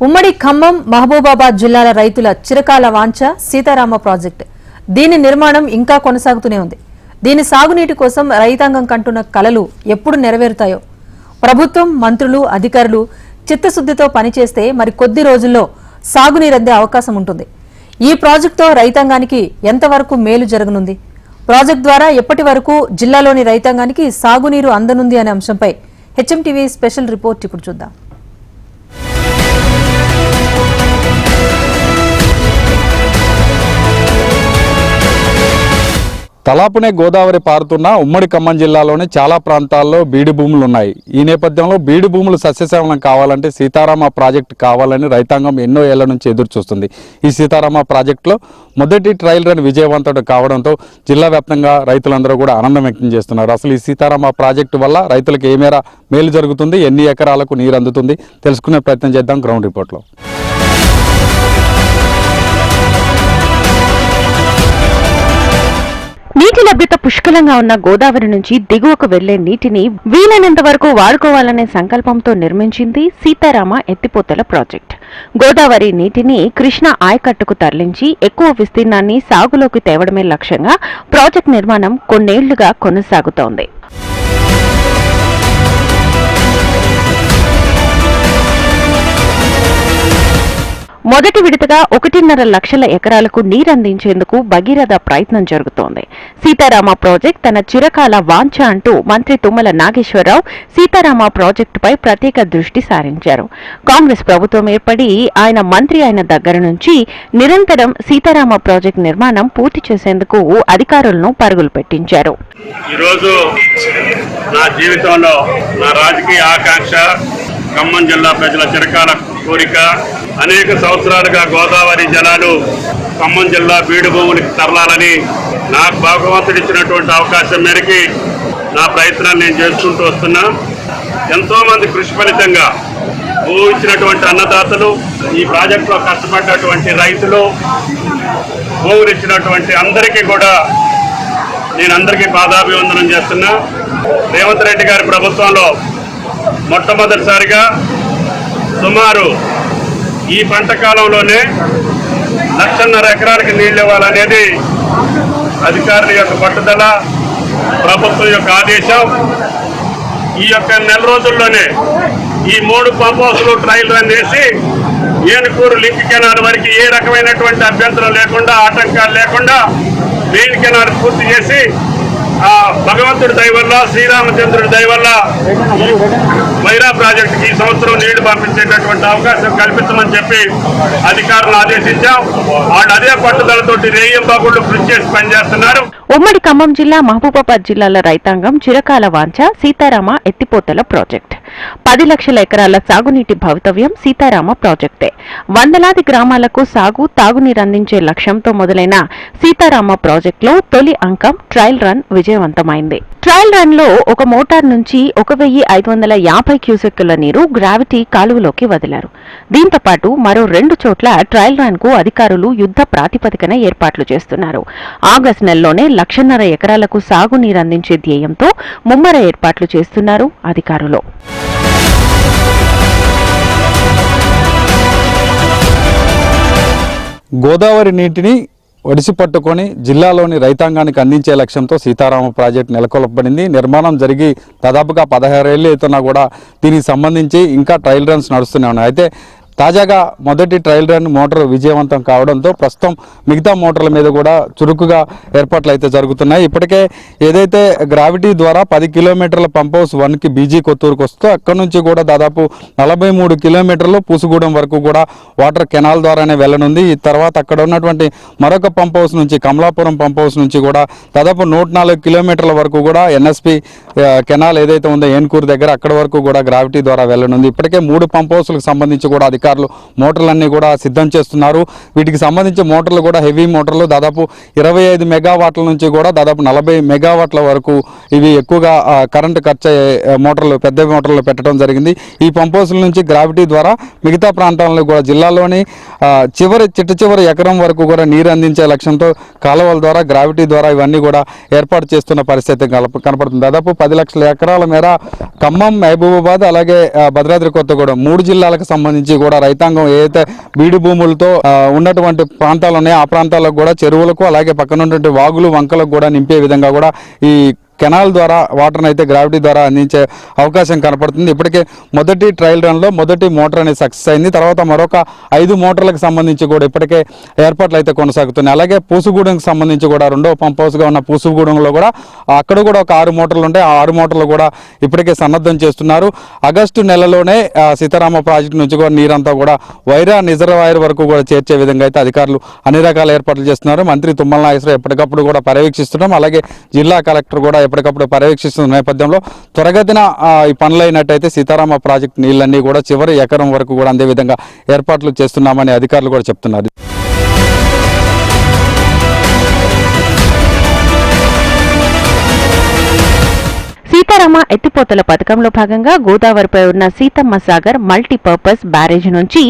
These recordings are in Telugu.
ఉమ్మడి ఖమ్మం మహబూబాబాద్ జిల్లాల రైతుల చిరకాల వాంఛ సీతారామ ప్రాజెక్టు. దీని నిర్మాణం ఇంకా కొనసాగుతూనే ఉంది. దీని సాగునీటి కోసం రైతాంగం కంటున్న కలలు ఎప్పుడు నెరవేరుతాయో. ప్రభుత్వం, మంత్రులు, అధికారులు చిత్తశుద్ధితో పనిచేస్తే మరి కొద్ది రోజుల్లో సాగునీరందే అవకాశం ఉంటుంది. ఈ ప్రాజెక్టుతో రైతాంగానికి ఎంతవరకు మేలు జరగనుంది? ప్రాజెక్టు ద్వారా ఎప్పటి వరకు జిల్లాలోని రైతాంగానికి సాగునీరు అందనుంది అనే అంశంపై హెచ్ఎంటీవీ స్పెషల్ రిపోర్ట్ ఇప్పుడు చూద్దాం. తలాపునే గోదావరి పారుతున్న ఉమ్మడి ఖమ్మం జిల్లాలోని చాలా ప్రాంతాల్లో బీడు భూములు ఉన్నాయి. ఈ నేపథ్యంలో బీడు భూములు సస్యశ్యామలం కావాలంటే సీతారామ ప్రాజెక్టు కావాలని రైతాంగం ఎన్నో ఏళ్ల నుంచి ఎదురు చూస్తుంది. ఈ సీతారామ ప్రాజెక్టులో మొదటి ట్రయల్ రన్ విజయవంతం కావడంతో జిల్లా వ్యాప్తంగా రైతులందరూ కూడా ఆనందం వ్యక్తం చేస్తున్నారు. అసలు ఈ సీతారామ ప్రాజెక్టు వల్ల రైతులకు ఏ మేర మేలు జరుగుతుంది, ఎన్ని ఎకరాలకు నీరు అందుతుంది తెలుసుకునే ప్రయత్నం చేద్దాం గ్రౌండ్ రిపోర్ట్లో. నీటి లభ్యత పుష్కలంగా ఉన్న గోదావరి నుంచి దిగువకు వెళ్లే నీటిని వీలైనంత వరకు వాడుకోవాలనే సంకల్పంతో నిర్మించింది సీతారామ ఎత్తిపోతల ప్రాజెక్ట్. గోదావరి నీటిని కృష్ణ ఆయకట్టుకు తరలించి ఎక్కువ విస్తీర్ణాన్ని సాగులోకి తేవడమే లక్ష్యంగా ప్రాజెక్ట్ నిర్మాణం కొన్నేళ్లుగా కొనసాగుతోంది. మొదటి విడతగా 1.5 లక్షల ఎకరాలకు నీరందించేందుకు భగీరథ ప్రయత్నం జరుగుతోంది. సీతారామ ప్రాజెక్ట్ తన చిరకాల వాంఛ అంటూ మంత్రి తుమ్మల నాగేశ్వరరావు సీతారామ ప్రాజెక్టుపై ప్రత్యేక దృష్టి సారించారు. కాంగ్రెస్ ప్రభుత్వం ఏర్పడి ఆయన మంత్రి అయిన దగ్గర నుంచి నిరంతరం సీతారామ ప్రాజెక్టు నిర్మాణం పూర్తి చేసేందుకు అధికారులను పరుగులు పెట్టించారు. ఈరోజు నా జీవితంలో నా రాజకీయ ఆకాంక్ష, ఖమ్మం జిల్లా ప్రజల చిరకాల కోరిక, అనేక సంవత్సరాలుగా గోదావరి జలాలు ఖమ్మం జిల్లా బీడు భూములకు తరలాలని నాకు భగవంతుడిచ్చినటువంటి అవకాశం మేరకి నా ప్రయత్నాలు నేను చేసుకుంటూ వస్తున్నా. ఎంతోమంది కృషి ఫలితంగా భూమి ఇచ్చినటువంటి అన్నదాతలు, ఈ ప్రాజెక్టులో కష్టపడ్డటువంటి రైతులు, భూములు ఇచ్చినటువంటి అందరికీ కూడా నేను అందరికీ పాదాభివందనం చేస్తున్నా. రేవంత్ రెడ్డి గారి ప్రభుత్వంలో మొట్టమొదటిసారిగా సుమారు ఈ పంట కాలంలోనే 1.5 ఎకరాలకి నీళ్ళు ఇవ్వాలనేది అధికారుల యొక్క పట్టుదల, ప్రభుత్వం యొక్క ఆదేశం. ఈ యొక్క నెల రోజుల్లోనే ఈ 3 పంప్ హౌస్లు ట్రయల్ రన్ చేసి ఏనుకూరు లింక్ కెనాల్ వరకు ఏ రకమైనటువంటి అభ్యంతరం లేకుండా, ఆటంకాలు లేకుండా మెయిన్ కెనాల్ పూర్తి చేసి భగవంతుడి దయ వల్ల, శ్రీరామచంద్రుడి దయ వల్ల వైరా ప్రాజెక్టుకి ఈ సంవత్సరం నీళ్లు పంపించేటటువంటి అవకాశం కల్పించమని చెప్పి అధికారులను ఆదేశించాం. వాళ్ళు అదే పట్టుదలతోటి రేయింబగుళ్ళు కృషి చేసి పనిచేస్తున్నారు. ఉమ్మడి ఖమ్మం జిల్లా, మహబూబాబాద్ జిల్లాల రైతాంగం చిరకాల వాంఛ సీతారామ ఎత్తిపోతల ప్రాజెక్ట్. 10 లక్షల ఎకరాల సాగునీటి భవితవ్యం సీతారామ ప్రాజెక్టే. వందలాది గ్రామాలకు సాగు, తాగునీరు అందించే లక్ష్యంతో మొదలైన సీతారామ ప్రాజెక్టులో తొలి అంకం ట్రయల్ రన్ విజయవంతమైంది. ట్రయల్ రన్ లో ఒక మోటార్ నుంచి 1550 క్యూసెక్కుల నీరు గ్రావిటీ కాలువలోకి వదిలారు. దీంతో పాటు మరో 2 చోట్ల ట్రయల్ రన్ కు అధికారులు యుద్ధ ప్రాతిపదికన ఏర్పాట్లు చేస్తున్నారు. ఆగస్టు నెలలోనే 1.5 ఎకరాలకు సాగునీరు అందించే ధ్యేయంతో ముమ్మర ఏర్పాట్లు చేస్తున్నారు అధికారులు. గోదావరి నీటిని ఒడిసి పట్టుకొని జిల్లాలోని రైతాంగానికి అందించే లక్ష్యంతో సీతారామ ప్రాజెక్టు నెలకొల్పబడింది. నిర్మాణం జరిగి దాదాపుగా 16 ఏళ్ళు అవుతున్నా కూడా దీనికి సంబంధించి ఇంకా ట్రయల్ రన్స్ నడుస్తూనే ఉన్నాయి. అయితే తాజాగా మొదటి ట్రయల్ రన్ మోటార్ విజయవంతం కావడంతో ప్రస్తుతం మిగతా మోటార్ల మీద కూడా చురుకుగా ఏర్పాట్లు అయితే జరుగుతున్నాయి. ఇప్పటికే ఏదైతే గ్రావిటీ ద్వారా 10 కిలోమీటర్ల పంప్ హౌస్ 1కి బీజీ కొత్తూరుకు వస్తూ అక్కడి నుంచి కూడా దాదాపు 43 కిలోమీటర్లు పూసుగూడెం వరకు కూడా వాటర్ కెనాల్ ద్వారానే వెళ్ళనుంది. ఈ తర్వాత అక్కడ ఉన్నటువంటి మరొక పంప్ హౌస్ నుంచి, కమలాపురం పంప్ హౌస్ నుంచి కూడా దాదాపు 104 కిలోమీటర్ల వరకు కూడా ఎన్ఎస్పి కెనాల్ ఏదైతే ఉందో ఏనుకూరు దగ్గర అక్కడ వరకు కూడా గ్రావిటీ ద్వారా వెళ్ళనుంది. ఇప్పటికే 3 పంప్ హౌస్లకు సంబంధించి కూడా అధికారులు మోటార్లన్నీ కూడా సిద్ధం చేస్తున్నారు. వీటికి సంబంధించి మోటార్లు కూడా హెవీ మోటార్లు దాదాపు 25 మెగావాట్ల నుంచి కూడా దాదాపు 40 మెగావాట్ల వరకు ఇవి ఎక్కువగా కరెంటు ఖర్చు మోటార్లు, పెద్ద మోటార్లు పెట్టడం జరిగింది. ఈ పంప్ హౌస్ల నుంచి గ్రావిటీ ద్వారా మిగతా ప్రాంతాలను కూడా జిల్లాలోని చివరి ఎకరం వరకు కూడా నీరు అందించే లక్ష్యంతో కాలువల ద్వారా, గ్రావిటీ ద్వారా ఇవన్నీ కూడా ఏర్పాటు చేస్తున్న పరిస్థితి కనపడుతుంది. దాదాపు 10 లక్షల ఎకరాల మేర ఖమ్మం, మహబూబాబాద్ అలాగే భద్రాద్రి కొత్తగూడెం 3 జిల్లాలకు సంబంధించి కూడా కూడా రైతాంగం ఏదైతే బీడు భూములతో ఉన్నటువంటి ప్రాంతాలు ఉన్నాయో ఆ ప్రాంతాలకు కూడా చెరువులకు అలాగే పక్కన ఉన్నటువంటి వాగులు వంకలకు కూడా నింపే విధంగా కూడా ఈ కెనాల్ ద్వారా వాటర్ని అయితే గ్రావిటీ ద్వారా అందించే అవకాశం కనపడుతుంది. ఇప్పటికే మొదటి ట్రయల్ రన్లో మొదటి మోటార్ అనేది సక్సెస్ అయింది. తర్వాత మరొక 5 మోటార్లకు సంబంధించి కూడా ఇప్పటికే ఏర్పాట్లు అయితే కొనసాగుతున్నాయి. అలాగే పూసుగూడెంకి సంబంధించి కూడా రెండవ పంప్ హౌస్గా ఉన్న పూసుగూడెంలో కూడా అక్కడ కూడా ఒక 6 మోటార్లు ఉంటాయి. ఆ 6 మోటార్లు కూడా ఇప్పటికే సన్నద్ధం చేస్తున్నారు. ఆగస్టు నెలలోనే సీతారామ ప్రాజెక్టు నుంచి కూడా నీరంతా కూడా వైరా రిజర్వాయర్ వరకు కూడా చేర్చే విధంగా అయితే అధికారులు అన్ని రకాల ఏర్పాట్లు చేస్తున్నారు. మంత్రి తుమ్మల నాగేశ్వరరావు ఎప్పటికప్పుడు కూడా పర్యవేక్షిస్తున్నాం. అలాగే జిల్లా కలెక్టర్ కూడా ఎప్పటికప్పుడు పర్యవేక్షిస్తున్న నేపథ్యంలో త్వరగతిన ఈ పనులైనట్టయితే సీతారామ ప్రాజెక్టు నీళ్ళన్నీ కూడా చివరి ఎకరం వరకు కూడా అందే విధంగా ఏర్పాట్లు చేస్తున్నామని అధికారులు కూడా చెప్తున్నారు. సీతారామ ఎత్తిపోతల పథకంలో భాగంగా గోదావరిపై ఉన్న సీతమ్మ సాగర్ మల్టీపర్పస్ బ్యారేజ్ నుంచి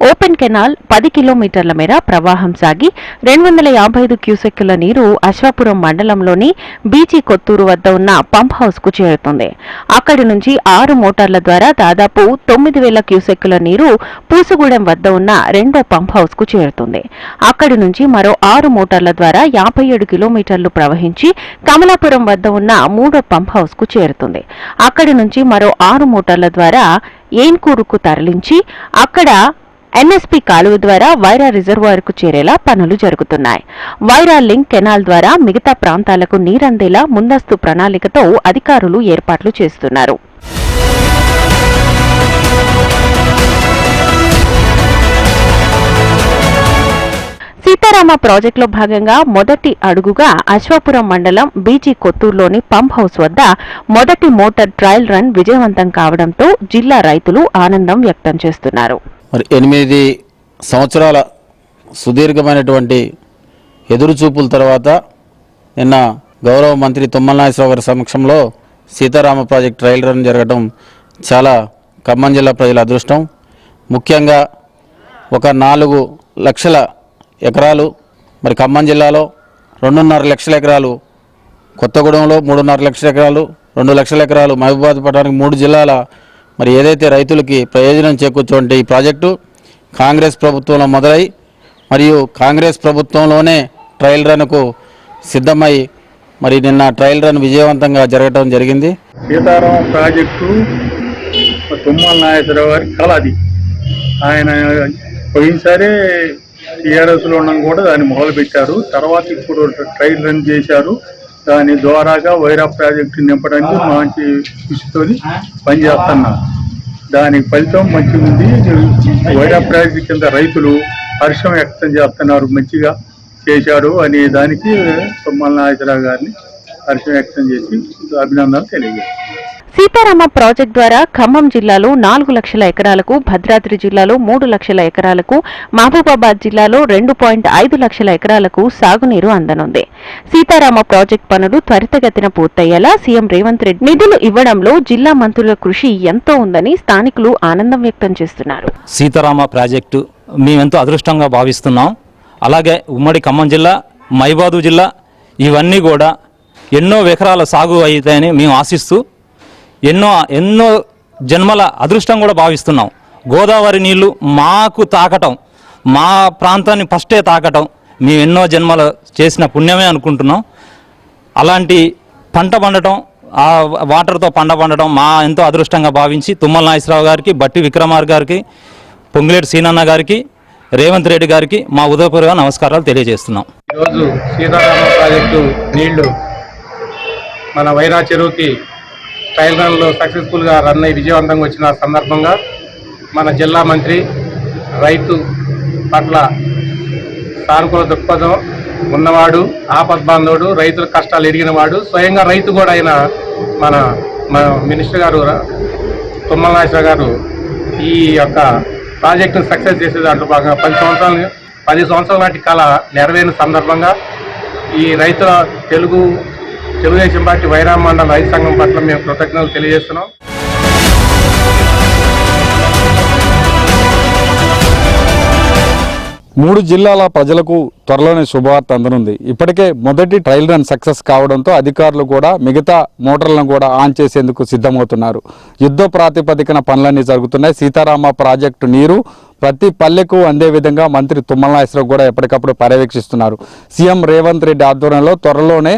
ఓపెన్ కెనాల్ 10 కిలోమీటర్ల మేర ప్రవాహం సాగి 255 క్యూసెక్కుల నీరు అశ్వాపురం మండలంలోని బీజీ కొత్తూరు వద్ద ఉన్న పంప్ హౌస్ కు చేరుతుంది. అక్కడి నుంచి 6 మోటార్ల ద్వారా దాదాపు 9000 క్యూసెక్కుల నీరు పూసుగూడెం వద్ద ఉన్న రెండో పంప్ హౌస్ కు చేరుతుంది. అక్కడి నుంచి మరో 6 మోటార్ల ద్వారా 57 కిలోమీటర్లు ప్రవహించి కమలాపురం వద్ద ఉన్న మూడో పంప్ హౌస్ కు చేరుతుంది. అక్కడి నుంచి మరో 6 మోటార్ల ద్వారా ఏన్కూరుకు తరలించి అక్కడ ఎన్ఎస్పీ కాలువ ద్వారా వైరా రిజర్వాయర్ కు చేరేలా పనులు జరుగుతున్నాయి. వైరా లింక్ కెనాల్ ద్వారా మిగతా ప్రాంతాలకు నీరందేలా ముందస్తు ప్రణాళికతో అధికారులు ఏర్పాట్లు చేస్తున్నారు. సీతారామ ప్రాజెక్టులో భాగంగా మొదటి అడుగుగా అశ్వాపురం మండలం బీజీ కొత్తూరులోని పంప్ హౌస్ వద్ద మొదటి మోటార్ ట్రయల్ రన్ విజయవంతం కావడంతో జిల్లా రైతులు ఆనందం వ్యక్తం చేస్తున్నారు. మరి 8 సంవత్సరాల సుదీర్ఘమైనటువంటి ఎదురుచూపుల తర్వాత నిన్న గౌరవ మంత్రి తుమ్మల నాగేశ్వరరావు గారి సమక్షంలో సీతారామ ప్రాజెక్ట్ ట్రయల్ రన్ జరగడం చాలా ఖమ్మం జిల్లా ప్రజల అదృష్టం. ముఖ్యంగా ఒక 4 లక్షల ఎకరాలు మరి ఖమ్మం జిల్లాలో 2.5 లక్షల ఎకరాలు, కొత్తగూడెంలో 3.5 లక్షల ఎకరాలు, 2 లక్షల ఎకరాలు, మహబూబాబాద్ పట్టణానికి 3 జిల్లాల మరి ఏదైతే రైతులకి ప్రయోజనం చేకూర్చుంటే ఈ ప్రాజెక్టు కాంగ్రెస్ ప్రభుత్వంలో మొదలై మరియు కాంగ్రెస్ ప్రభుత్వంలోనే ట్రయల్ రన్కు సిద్ధమై మరి నిన్న ట్రయల్ రన్ విజయవంతంగా జరగడం జరిగింది. సీతారామ ప్రాజెక్టు తుమ్మల నాగేశ్వరరావు గారి కళ అది. ఆయన పోయినసారే టీఆర్ఎస్లో ఉండడం కూడా దాన్ని మొదలుపెట్టారు. తర్వాత ఇప్పుడు ట్రయల్ రన్ చేశారు. దాని ద్వారాగా వైరా ప్రాజెక్టు నింపడానికి మంచి కృషితో పనిచేస్తున్నారు. దానికి ఫలితం మంచిగా ఉంది. వైరా ప్రాజెక్టు కింద రైతులు హర్షం వ్యక్తం చేస్తున్నారు. మంచిగా చేశాడు అనే దానికి తుమ్మల నాగేశ్వరరావు గారిని హర్షం వ్యక్తం చేసి అభినందనలు తెలియజేస్తారు. సీతారామ ప్రాజెక్టు ద్వారా ఖమ్మం జిల్లాలో 4 లక్షల ఎకరాలకు, భద్రాద్రి జిల్లాలో 3 లక్షల ఎకరాలకు, మహబూబాబాద్ జిల్లాలో 2.5 లక్షల ఎకరాలకు సాగునీరు అందనుంది. సీతారామ ప్రాజెక్టు పనులు త్వరితగతిన పూర్తయ్యేలా సీఎం రేవంత్ రెడ్డి నిధులు ఇవ్వడంలో జిల్లా మంత్రుల కృషి ఎంతో ఉందని స్థానికులు ఆనందం వ్యక్తం చేస్తున్నారు. సీతారామ ప్రాజెక్టు మేమెంతో అదృష్టంగా భావిస్తున్నాం. అలాగే ఉమ్మడి ఖమ్మం జిల్లా, మహబూబాబాద్ జిల్లా ఇవన్నీ కూడా ఎన్నో ఎకరాల సాగు అవుతాయని మేము ఆశిస్తూ ఎన్నో జన్మల అదృష్టం కూడా భావిస్తున్నాం. గోదావరి నీళ్లు మాకు తాకటం, మా ప్రాంతాన్ని ఫస్టే తాకటం మేము ఎన్నో జన్మల చేసిన పుణ్యమే అనుకుంటున్నాం. అలాంటి పంట పండటం, ఆ వాటర్తో పండటం మా ఎంతో అదృష్టంగా భావించి తుమ్మల నాగేశ్వరరావు గారికి, బట్టి విక్రమార్క గారికి, పొంగులేటి సీనన్న గారికి, రేవంత్ రెడ్డి గారికి మా ఉదయపూర్వక నమస్కారాలు తెలియజేస్తున్నాం. ఈరోజు సీతారామ ప్రాజెక్టు నీళ్లు మన వైరా చెరువుకి ట్రయల్ రన్లో సక్సెస్ఫుల్గా రన్ అయ్యి విజయవంతంగా వచ్చిన సందర్భంగా మన జిల్లా మంత్రి రైతు పట్ల సానుకూల దృక్పథం ఉన్నవాడు, ఆపద్బాంధవుడు, రైతుల కష్టాలు ఎరిగినవాడు, స్వయంగా రైతు కూడా అయిన మన మినిస్టర్ గారు తుమ్మల నాగేశ్వరరావు గారు ఈ యొక్క ప్రాజెక్టును సక్సెస్ చేసే దాంట్లో భాగంగా 10 సంవత్సరాల నాటి కళ నెరవేరిన సందర్భంగా ఈ రైతుల తెలుగుదేశం పార్టీ వైరా మండల రైతు సంఘం పట్ల మేము కృతజ్ఞతలు తెలియజేస్తున్నాం. 3 జిల్లాల ప్రజలకు త్వరలోనే శుభవార్త అందనుంది. ఇప్పటికే మొదటి ట్రయల్ రన్ సక్సెస్ కావడంతో అధికారులు కూడా మిగతా మోటార్లను కూడా ఆన్ చేసేందుకు సిద్ధమవుతున్నారు. యుద్ధ ప్రాతిపదికన పనులన్నీ జరుగుతున్నాయి. సీతారామ ప్రాజెక్టు నీరు ప్రతి పల్లెకు అందే విధంగా మంత్రి తుమ్మల నాగేశ్వరరావు కూడా ఎప్పటికప్పుడు పర్యవేక్షిస్తున్నారు. సీఎం రేవంత్ రెడ్డి ఆధ్వర్యంలో త్వరలోనే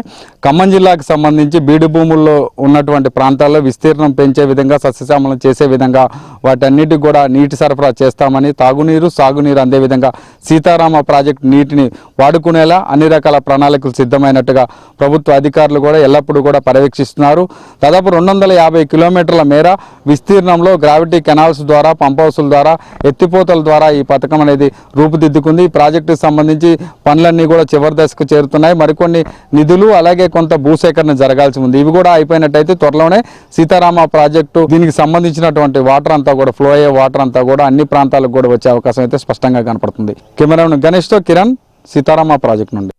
ఖమ్మం జిల్లాకు సంబంధించి బీడు భూముల్లో ఉన్నటువంటి ప్రాంతాల్లో విస్తీర్ణం పెంచే విధంగా, సస్యశ్యామలం చేసే విధంగా వాటన్నిటికి కూడా నీటి సరఫరా చేస్తామని, తాగునీరు సాగునీరు అందే విధంగా సీతారామ ప్రాజెక్టు నీటిని వాడుకునేలా అన్ని రకాల ప్రణాళికలు సిద్ధమైనట్టుగా ప్రభుత్వ అధికారులు కూడా ఎల్లప్పుడూ కూడా పర్యవేక్షిస్తున్నారు. దాదాపు 250 కిలోమీటర్ల మేర విస్తీర్ణంలో గ్రావిటీ కెనాల్స్ ద్వారా, పంప్ హౌసుల ద్వారా, ఎత్తిపోతల ద్వారా ఈ పథకం అనేది రూపుదిద్దుకుంది. ఈ ప్రాజెక్టుకు సంబంధించి పనులన్నీ కూడా చివరి దశకు చేరుతున్నాయి. మరికొన్ని నిధులు అలాగే కొంత భూసేకరణ జరగాల్సి ఉంది. ఇవి కూడా అయిపోయినట్టయితే త్వరలోనే సీతారామ ప్రాజెక్టు దీనికి సంబంధించినటువంటి వాటర్ అంతా కూడా ఫ్లో అయ్యే వాటర్ అంతా కూడా అన్ని ప్రాంతాలకు కూడా వచ్చే అవకాశం అయితే స్పష్టంగా కనపడుతుంది. కెమెరామెన్ గణేష్తో కిరణ్, సీతారామ ప్రాజెక్టు నుండి.